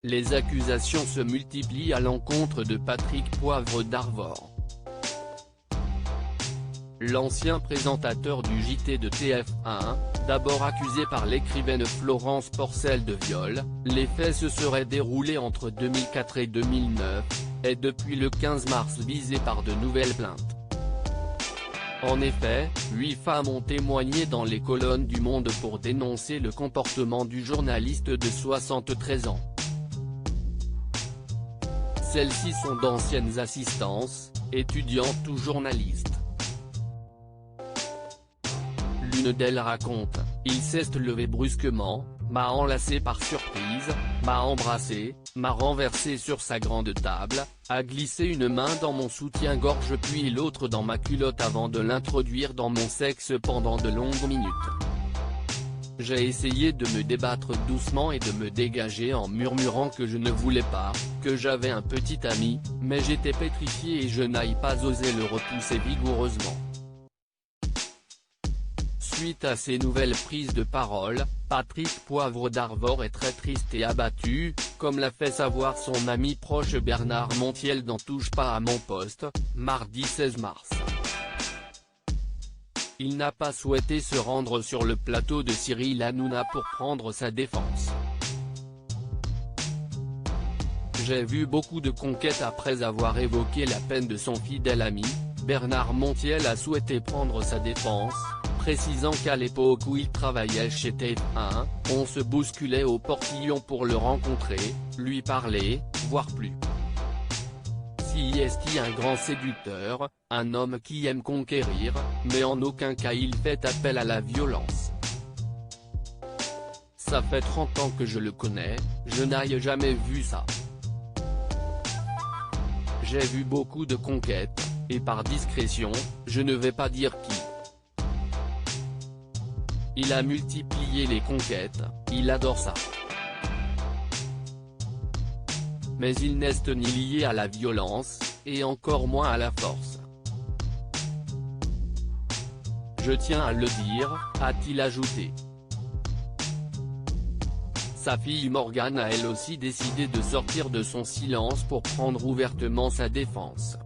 Les accusations se multiplient à l'encontre de Patrick Poivre d'Arvor. L'ancien présentateur du JT de TF1, d'abord accusé par l'écrivaine Florence Porcel de viol, les faits se seraient déroulés entre 2004 et 2009, est depuis le 15 mars visé par de nouvelles plaintes. En effet, 8 femmes ont témoigné dans les colonnes du Monde pour dénoncer le comportement du journaliste de 73 ans. Celles-ci sont d'anciennes assistantes, étudiantes ou journalistes. L'une d'elles raconte: « Il s'est levé brusquement, m'a enlacé par surprise, m'a embrassé, m'a renversé sur sa grande table, a glissé une main dans mon soutien-gorge puis l'autre dans ma culotte avant de l'introduire dans mon sexe pendant de longues minutes. J'ai essayé de me débattre doucement et de me dégager en murmurant que je ne voulais pas, que j'avais un petit ami, mais j'étais pétrifié et je n'ai pas osé le repousser vigoureusement. » Suite à ces nouvelles prises de parole, Patrick Poivre d'Arvor est très triste et abattu, comme l'a fait savoir son ami proche Bernard Montiel dans Touche pas à mon poste, mardi 16 mars. Il n'a pas souhaité se rendre sur le plateau de Cyril Hanouna pour prendre sa défense. J'ai vu beaucoup de conquêtes après avoir évoqué la peine de son fidèle ami. Bernard Montiel a souhaité prendre sa défense, précisant qu'à l'époque où il travaillait chez TF1, on se bousculait au portillon pour le rencontrer, lui parler, voire plus. Si est un grand séducteur, un homme qui aime conquérir, mais en aucun cas il fait appel à la violence. Ça fait 30 ans que je le connais, je n'ai jamais vu ça. J'ai vu beaucoup de conquêtes, et par discrétion, je ne vais pas dire qui. Il a multiplié les conquêtes, il adore ça. Mais il n'est ni lié à la violence, et encore moins à la force. Je tiens à le dire, a-t-il ajouté. Sa fille Morgane a elle aussi décidé de sortir de son silence pour prendre ouvertement sa défense.